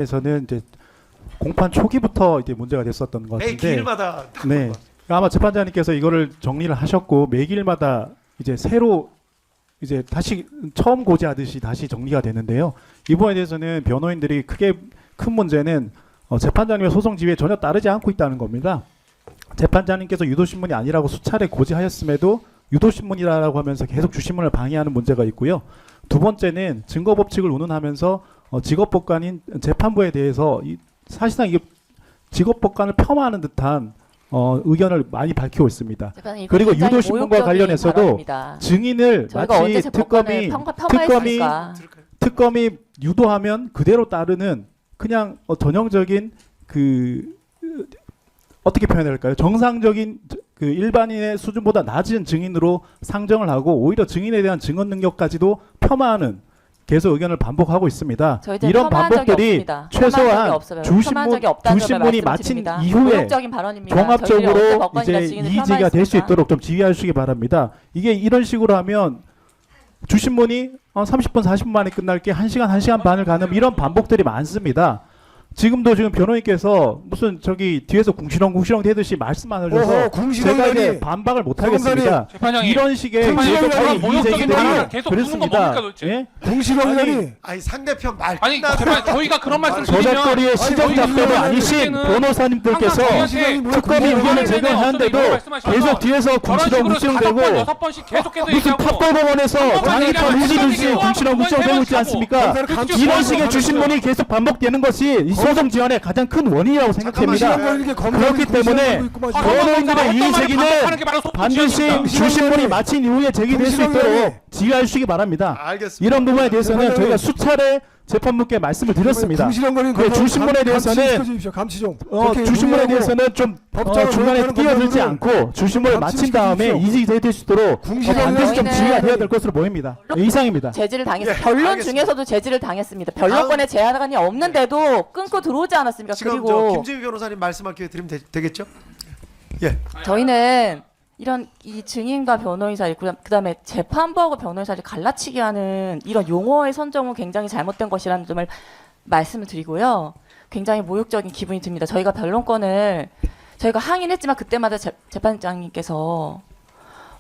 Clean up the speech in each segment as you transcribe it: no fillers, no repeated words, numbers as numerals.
에서는 이제 공판 초기부터 이제 문제가 됐었던 것 매 같은데, 기일마다 네, 아마 재판장님께서 이거를 정리를 하셨고 매기일마다 이제 새로 이제 다시 처음 고지하듯이 다시 정리가 되는데요. 이 부분에 대해서는 변호인들이 크게 큰 문제는 재판장님의 소송 지위에 전혀 따르지 않고 있다는 겁니다. 재판장님께서 유도신문이 아니라고 수차례 고지하였음에도 유도신문이라고 하면서 계속 주신문을 방해하는 문제가 있고요. 두 번째는 증거법칙을 운운하면서 직업법관인 재판부에 대해서 사실상 이게 직업법관을 폄하하는 듯한 의견을 많이 밝히고 있습니다. 그리고 유도신문과 관련해서도 발언입니다. 증인을 마치 특검이 유도하면 그대로 따르는 그냥 전형적인 어떻게 표현해야 할까요? 정상적인 그 일반인의 수준보다 낮은 증인으로 상정을 하고 오히려 증인에 대한 증언 능력까지도 폄하하는 계속 의견을 반복하고 있습니다. 이런 반복들이 최소한 주신문이 마친 이후에 종합적으로 이제 이의제기가 될 수 있도록 좀 지휘해 주시기 바랍니다. 이게 이런 식으로 하면 주신문이 30분 40분 만에 끝날 게 1시간 1시간 반을 가는 이런 반복들이 많습니다. 지금 변호인께서 무슨 저기 뒤에서 궁시렁궁시렁 대듯이 말씀 안 하셔서 제가 이제 반박을 못 하겠습니다. 이런 식의 이의제기들이 그렇습니다. 예? 궁시렁이라니. 아니 상대편 말 아니 제발 저희가 그런 말씀 드리면 저작거리의 시정답변도 아니신 변호사님들께서 특검이 의견을 제공하는데도 계속 뒤에서 궁시렁궁시렁대고 무슨 탑법원에서 장애판 후지듯이 궁시렁궁시렁대고 있지 않습니까? 이런 식의 주신문이 계속 반복되는 것이 소송 지연의 가장 큰 원인이라고 생각됩니다. 그렇기 때문에 변호인들의 이의 제기는 반드시 주신문이 마친 이후에 제기될 수 있도록 지휘해 주시기 바랍니다. 알겠습니다. 이런 부분에 대해서는 저희가 수차례 재판부께 말씀을 드렸습니다. 주신문에 대해서는 주신문에 대해서는 좀 중간에 끼어들지 않고 주신문을 마친 다음에 이의제기될 수 있도록 반드시 좀 지휘가 되어야 될 것으로 보입니다. 이상입니다. 제지를 당했습니다. 변론 중에서도 제지를 당했습니다. 변론권의 제한이 없는데도 끊고 들어오지 않았습니까? 지금 그리고 김재규 변호사님 말씀할 기회 드리면 되겠죠? 예. 저희는 이런 이 증인과 변호인 사이 그다음에 재판부하고 변호인 사이를 갈라치게 하는 이런 용어의 선정은 굉장히 잘못된 것이라는 점을 말씀을 드리고요. 굉장히 모욕적인 기분이 듭니다. 저희가 변론권을 저희가 항의는 했지만 그때마다 재판장님께서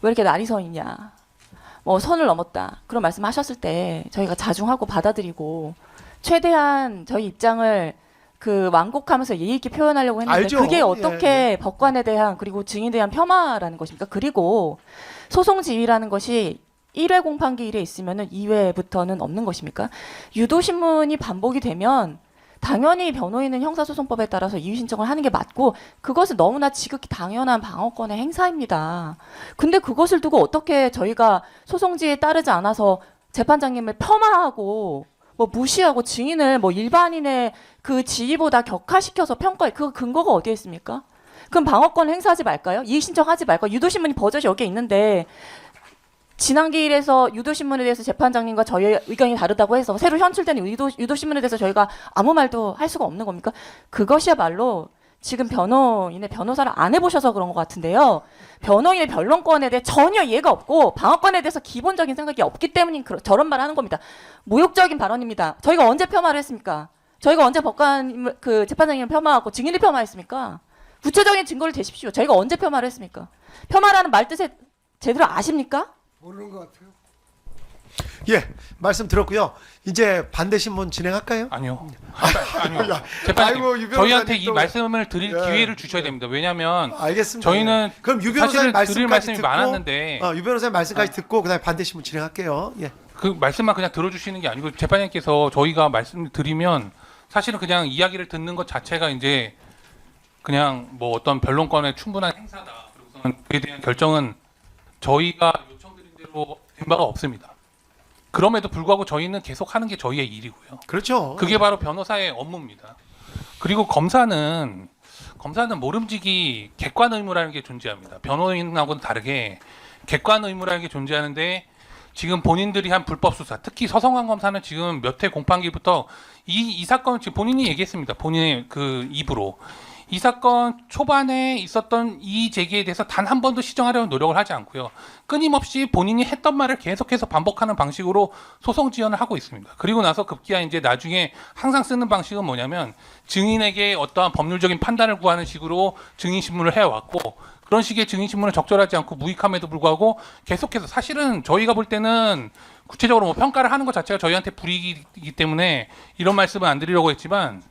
왜 이렇게 날이 서 있냐, 뭐 선을 넘었다 그런 말씀하셨을 때 저희가 자중하고 받아들이고 최대한 저희 입장을 완곡하면서 예의 있게 표현하려고 했는데 알죠. 그게 어떻게 법관에 대한 그리고 증인에 대한 폄하라는 것입니까? 그리고 소송 지휘라는 것이 1회 공판기일에 있으면은 2회부터는 없는 것입니까? 유도신문이 반복이 되면 당연히 변호인은 형사소송법에 따라서 이의 신청을 하는 게 맞고 그것은 너무나 지극히 당연한 방어권의 행사입니다. 근데 그것을 두고 어떻게 저희가 소송 지휘에 따르지 않아서 재판장님을 폄하하고 무시하고 증인을 일반인의 그 지위보다 격하시켜서 평가해. 그 근거가 어디에 있습니까? 그럼 방어권 행사하지 말까요? 이의 신청하지 말까요? 유도신문이 버젓이 여기에 있는데 지난 기일에서 유도신문에 대해서 재판장님과 저희의 의견이 다르다고 해서 새로 현출된 유도신문에 대해서 저희가 아무 말도 할 수가 없는 겁니까? 그것이야말로 지금 변호사를 안 해보셔서 그런 것 같은데요. 변호인의 변론권에 대해 전혀 이해가 없고 방어권에 대해서 기본적인 생각이 없기 때문에 저런 말을 하는 겁니다. 모욕적인 발언입니다. 저희가 언제 폄하를 했습니까? 저희가 언제 재판장님을 폄하하고 증인을 폄하했습니까? 구체적인 증거를 대십시오. 저희가 언제 폄하를 했습니까? 겸하라는 말 뜻에 제대로 아십니까? 모르는 것 같아요. 예, 말씀 들었고요. 이제 반대 신문 진행할까요? 아니요. 아니요. 재판장님, 저희한테 이 말씀을 드릴 기회를 주셔야 됩니다. 왜냐하면 알겠습니다. 저희는 그럼 유 변호사님 드릴 말씀이 듣고, 많았는데 유 변호사님 말씀까지 듣고 그다음에 반대 신문 진행할게요. 예. 그 말씀만 그냥 들어주시는 게 아니고 재판장님께서 저희가 말씀을 드리면 사실은 그냥 이야기를 듣는 것 자체가 이제 그냥 어떤 변론권의 충분한 행사다. 그래서 그에 대한 결정은 저희가 요청드린 대로 된 바가 없습니다. 그럼에도 불구하고 저희는 계속 하는 게 저희의 일이고요. 그렇죠. 그게 바로 변호사의 업무입니다. 그리고 검사는 모름지기 객관 의무라는 게 존재합니다. 변호인하고는 다르게 객관 의무라는 게 존재하는데 지금 본인들이 한 불법 수사, 특히 서성환 검사는 지금 몇 회 공판기부터 이 사건을 지금 본인이 얘기했습니다. 본인의 그 입으로 이 사건 초반에 있었던 이의 제기에 대해서 단 한 번도 시정하려는 노력을 하지 않고요. 끊임없이 본인이 했던 말을 계속해서 반복하는 방식으로 소송 지원을 하고 있습니다. 그리고 나서 급기야 이제 나중에 항상 쓰는 방식은 뭐냐면 증인에게 어떠한 법률적인 판단을 구하는 식으로 증인 신문을 해왔고, 그런 식의 증인 신문을 적절하지 않고 무익함에도 불구하고 계속해서, 사실은 저희가 볼 때는 구체적으로 뭐 평가를 하는 것 자체가 저희한테 불이익이기 때문에 이런 말씀은 안 드리려고 했지만,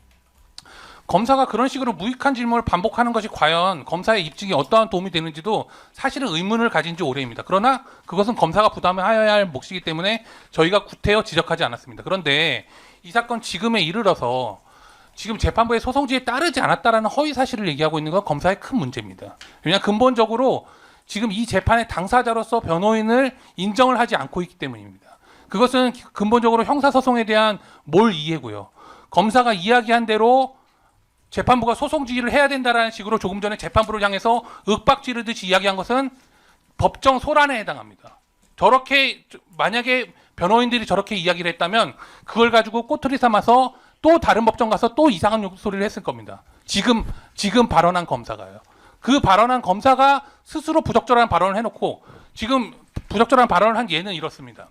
검사가 그런 식으로 무익한 질문을 반복하는 것이 과연 검사의 입증에 어떠한 도움이 되는지도 사실은 의문을 가진 지 오래입니다. 그러나 그것은 검사가 부담해야 할 몫이기 때문에 저희가 구태여 지적하지 않았습니다. 그런데 이 사건 지금에 이르러서 지금 재판부의 소송지에 따르지 않았다라는 허위 사실을 얘기하고 있는 건 검사의 큰 문제입니다. 왜냐하면 근본적으로 지금 이 재판의 당사자로서 변호인을 인정을 하지 않고 있기 때문입니다. 그것은 근본적으로 형사소송에 대한 몰 이해고요. 검사가 이야기한 대로 재판부가 소송 지휘를 해야 된다라는 식으로 조금 전에 재판부를 향해서 윽박 지르듯이 이야기한 것은 법정 소란에 해당합니다. 저렇게 만약에 변호인들이 저렇게 이야기를 했다면 그걸 가지고 꼬투리 삼아서 또 다른 법정 가서 또 이상한 소리를 했을 겁니다. 지금 발언한 검사가요. 그 발언한 검사가 스스로 부적절한 발언을 해놓고 지금 부적절한 발언을 한 예는 이렇습니다.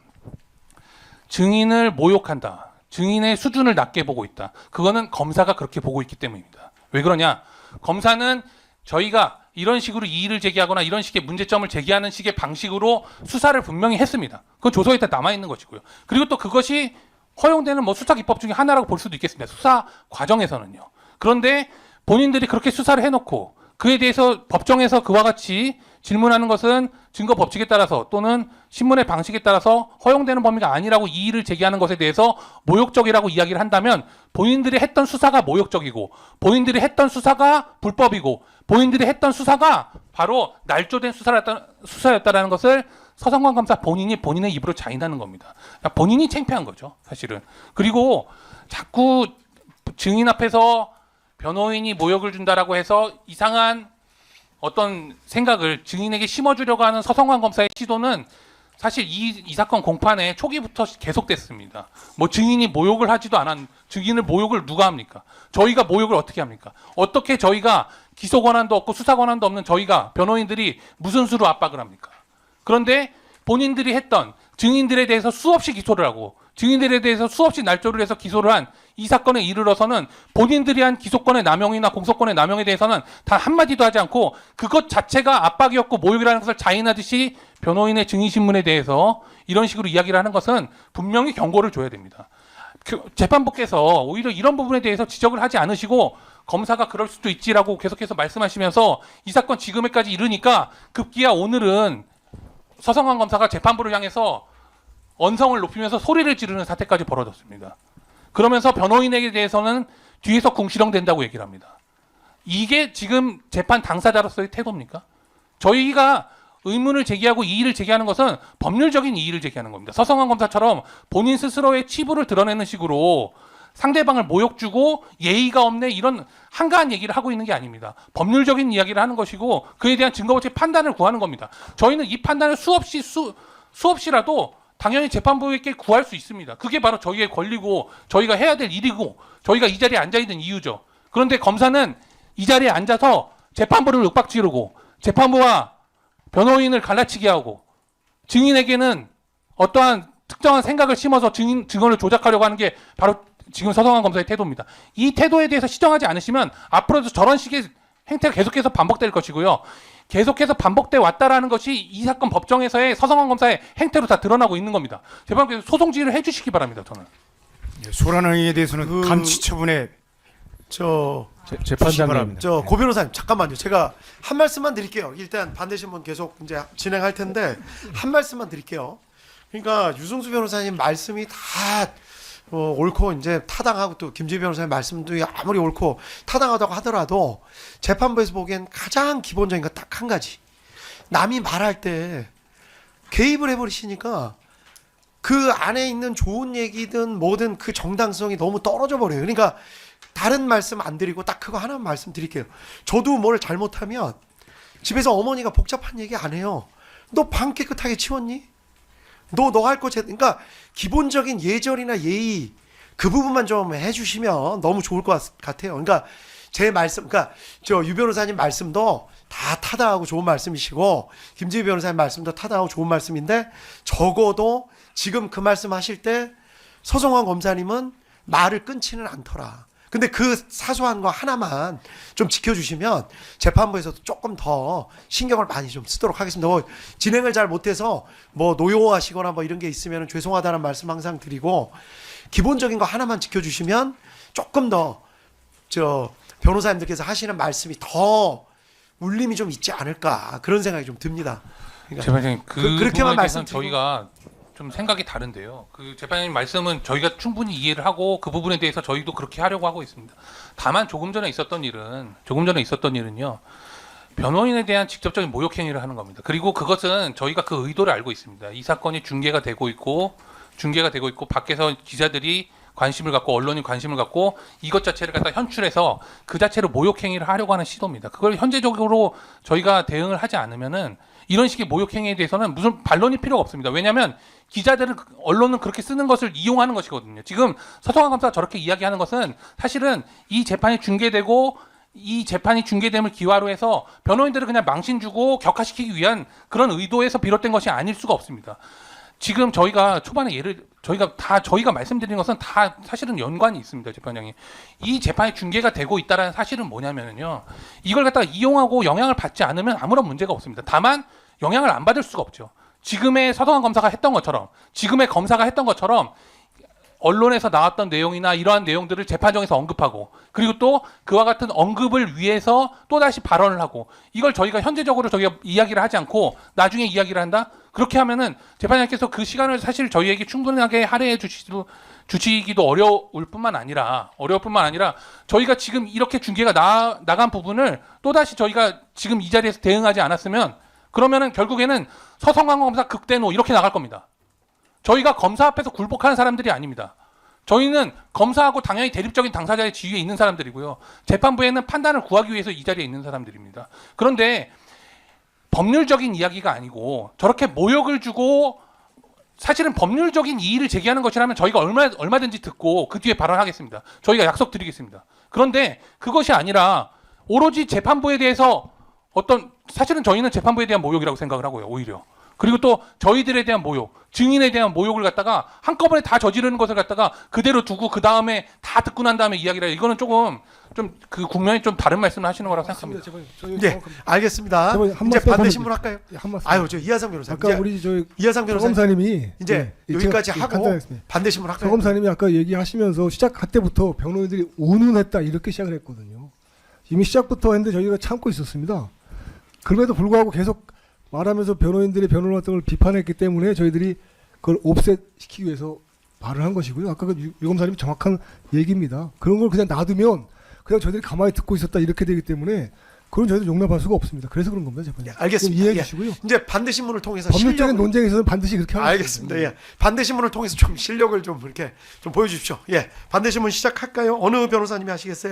증인을 모욕한다. 증인의 수준을 낮게 보고 있다. 그거는 검사가 그렇게 보고 있기 때문입니다. 왜 그러냐? 검사는 저희가 이런 식으로 이의를 제기하거나 이런 식의 문제점을 제기하는 식의 방식으로 수사를 분명히 했습니다. 그건 조서에 다 남아있는 것이고요. 그리고 또 그것이 허용되는 뭐 수사 기법 중에 하나라고 볼 수도 있겠습니다. 수사 과정에서는요. 그런데 본인들이 그렇게 수사를 해놓고 그에 대해서 법정에서 그와 같이 질문하는 것은 증거 법칙에 따라서 또는 신문의 방식에 따라서 허용되는 범위가 아니라고 이의를 제기하는 것에 대해서 모욕적이라고 이야기를 한다면 본인들이 했던 수사가 모욕적이고 본인들이 했던 수사가 불법이고 본인들이 했던 수사가 바로 날조된 수사였다라는 것을 서성관 검사 본인이 본인의 입으로 자인하는 겁니다. 그러니까 본인이 창피한 거죠, 사실은. 그리고 자꾸 증인 앞에서 변호인이 모욕을 준다라고 해서 이상한 어떤 생각을 증인에게 심어주려고 하는 서성관 검사의 시도는 사실 이 사건 공판에 초기부터 계속됐습니다. 뭐 증인이 모욕을 하지도 않았, 증인을 모욕을 누가 합니까? 저희가 모욕을 어떻게 합니까? 어떻게 저희가 기소 권한도 없고 수사 권한도 없는 저희가 변호인들이 무슨 수로 압박을 합니까? 그런데 본인들이 했던 증인들에 대해서 수없이 기소를 하고 증인들에 대해서 수없이 날조를 해서 기소를 한 이 사건에 이르러서는 본인들이 한 기소권의 남용이나 공소권의 남용에 대해서는 단 한마디도 하지 않고 그것 자체가 압박이었고 모욕이라는 것을 자인하듯이 변호인의 증인신문에 대해서 이런 식으로 이야기를 하는 것은 분명히 경고를 줘야 됩니다. 재판부께서 오히려 이런 부분에 대해서 지적을 하지 않으시고 검사가 그럴 수도 있지라고 계속해서 말씀하시면서 이 사건 지금에까지 이르니까 급기야 오늘은 서성환 검사가 재판부를 향해서 언성을 높이면서 소리를 지르는 사태까지 벌어졌습니다. 그러면서 변호인에게 대해서는 뒤에서 궁시렁댄다고 얘기를 합니다. 이게 지금 재판 당사자로서의 태도입니까? 저희가 의문을 제기하고 이의를 제기하는 것은 법률적인 이의를 제기하는 겁니다. 서성환 검사처럼 본인 스스로의 치부를 드러내는 식으로 상대방을 모욕 주고 예의가 없네 이런 한가한 얘기를 하고 있는 게 아닙니다. 법률적인 이야기를 하는 것이고 그에 대한 증거법적 판단을 구하는 겁니다. 저희는 이 판단을 수없이라도 당연히 재판부에게 구할 수 있습니다. 그게 바로 저희의 권리고 저희가 해야 될 일이고 저희가 이 자리에 앉아있는 이유죠. 그런데 검사는 이 자리에 앉아서 재판부를 윽박지르고 재판부와 변호인을 갈라치게 하고 증인에게는 어떠한 특정한 생각을 심어서 증언을 조작하려고 하는 게 바로 지금 서성환 검사의 태도입니다. 이 태도에 대해서 시정하지 않으시면 앞으로도 저런 식의 행태가 계속해서 반복될 것이고요. 계속해서 반복돼 왔다라는 것이 이 사건 법정에서의 서성환 검사의 행태로 다 드러나고 있는 겁니다. 재판부에서 소송 지휘를 해주시기 바랍니다. 저는. 소란한 행위에 대해서는 감치 처분에 재판장님. 고 변호사님 잠깐만요. 제가 한 말씀만 드릴게요. 일단 반대신문 계속 이제 진행할 텐데 한 말씀만 드릴게요. 그러니까 유승수 변호사님 말씀이 다 옳고 이제 타당하고 또 김지희 변호사님 말씀도 아무리 옳고 타당하다고 하더라도 재판부에서 보기엔 가장 기본적인 거 딱 한 가지. 남이 말할 때 개입을 해버리시니까 그 안에 있는 좋은 얘기든 뭐든 그 정당성이 너무 떨어져 버려요. 그러니까 다른 말씀 안 드리고 딱 그거 하나만 말씀드릴게요. 저도 뭘 잘못하면 집에서 어머니가 복잡한 얘기 안 해요. 너 방 깨끗하게 치웠니? 너 할 거 그러니까 기본적인 예절이나 예의 그 부분만 좀 해주시면 너무 좋을 것 같아요. 그러니까 제 말씀, 그러니까 저 유 변호사님 말씀도 다 타당하고 좋은 말씀이시고 김지희 변호사님 말씀도 타당하고 좋은 말씀인데 적어도 지금 그 말씀하실 때 서성환 검사님은 말을 끊지는 않더라. 근데 그 사소한 거 하나만 좀 지켜주시면 재판부에서도 조금 더 신경을 많이 좀 쓰도록 하겠습니다. 뭐 진행을 잘 못해서 뭐 노여워하시거나 뭐 이런 게 있으면 죄송하다는 말씀 항상 드리고 기본적인 거 하나만 지켜주시면 조금 더 저 변호사님들께서 하시는 말씀이 더 울림이 좀 있지 않을까 그런 생각이 좀 듭니다. 그러니까 재판장님 그렇게만 말씀 말씀드리고 저희가 좀 생각이 다른데요. 그 재판장님 말씀은 저희가 충분히 이해를 하고 그 부분에 대해서 저희도 그렇게 하려고 하고 있습니다. 다만 조금 전에 있었던 일은요. 변호인에 대한 직접적인 모욕 행위를 하는 겁니다. 그리고 그것은 저희가 그 의도를 알고 있습니다. 이 사건이 중계가 되고 있고 밖에서 기자들이 관심을 갖고 언론이 관심을 갖고 이것 자체를 갖다 현출해서 그 자체로 모욕 행위를 하려고 하는 시도입니다. 그걸 현재적으로 저희가 대응을 하지 않으면은 이런 식의 모욕 행위에 대해서는 무슨 반론이 필요가 없습니다. 왜냐하면 기자들은 언론은 그렇게 쓰는 것을 이용하는 것이거든요. 지금 서성환 검사가 저렇게 이야기하는 것은 사실은 이 재판이 중계되고 이 재판이 중계됨을 기화로 해서 변호인들을 그냥 망신 주고 격화시키기 위한 그런 의도에서 비롯된 것이 아닐 수가 없습니다. 지금 저희가 초반에 저희가 말씀드리는 것은 다 사실은 연관이 있습니다, 재판장님. 이 재판이 중계가 되고 있다는 사실은 뭐냐면요. 이걸 갖다가 이용하고 영향을 받지 않으면 아무런 문제가 없습니다. 다만 영향을 안 받을 수가 없죠. 지금의 서성환 검사가 했던 것처럼, 지금의 검사가 했던 것처럼 언론에서 나왔던 내용이나 이러한 내용들을 재판정에서 언급하고 그리고 또 그와 같은 언급을 위해서 또다시 발언을 하고 이걸 저희가 현재적으로 저희가 이야기를 하지 않고 나중에 이야기를 한다? 그렇게 하면은 재판장님께서 그 시간을 사실 저희에게 충분하게 할애해 주시기도 어려울 뿐만 아니라 저희가 지금 이렇게 중계가 나간 부분을 또다시 저희가 지금 이 자리에서 대응하지 않았으면 그러면은 결국에는 서성환 검사 극대노 이렇게 나갈 겁니다. 저희가 검사 앞에서 굴복하는 사람들이 아닙니다. 저희는 검사하고 당연히 대립적인 당사자의 지위에 있는 사람들이고요. 재판부에는 판단을 구하기 위해서 이 자리에 있는 사람들입니다. 그런데 법률적인 이야기가 아니고 저렇게 모욕을 주고 사실은 법률적인 이의를 제기하는 것이라면 저희가 얼마든지 듣고 그 뒤에 발언하겠습니다. 저희가 약속드리겠습니다. 그런데 그것이 아니라 오로지 재판부에 대해서 사실은 저희는 재판부에 대한 모욕이라고 생각을 하고요. 오히려. 그리고 또 저희들에 대한 모욕, 증인에 대한 모욕을 갖다가 한꺼번에 다 저지르는 것을 갖다가 그대로 두고 그 다음에 다 듣고 난 다음에 이야기를 해요. 이거는 조금 좀 그 국면이 좀 다른 말씀을 하시는 거라고 생각합니다. 네, 알겠습니다. 한 이제 말씀 반대신문 할까요? 예, 한 말씀. 아유, 저 이하상 변호사. 아까 우리 저 이하상 변호사님 검사님이 이제 여기까지 하고 간단했습니다. 반대신문 할까요? 서 검사님이 아까 얘기하시면서 시작할 때부터 변호인들이 운운했다 이렇게 시작을 했거든요. 이미 시작부터 했는데 저희가 참고 있었습니다. 그럼에도 불구하고 계속 말하면서 변호인들의 변론 활동을 비판했기 때문에 저희들이 그걸 옵셋시키기 위해서 말을 한 것이고요. 아까 유 검사님이 정확한 얘기입니다. 그런 걸 그냥 놔두면 그냥 저희들이 가만히 듣고 있었다 이렇게 되기 때문에 그건 저희도 용납할 수가 없습니다. 그래서 그런 겁니다, 재판님. 알겠습니다. 이해해 주시고요. 이제 반대신문을 통해서 법률적인 논쟁에서는 반드시 그렇게 하는 알겠습니다. 예. 반대신문을 통해서 좀 실력을 좀 이렇게 좀 보여주십시오. 예. 반대신문 시작할까요? 어느 변호사님이 하시겠어요?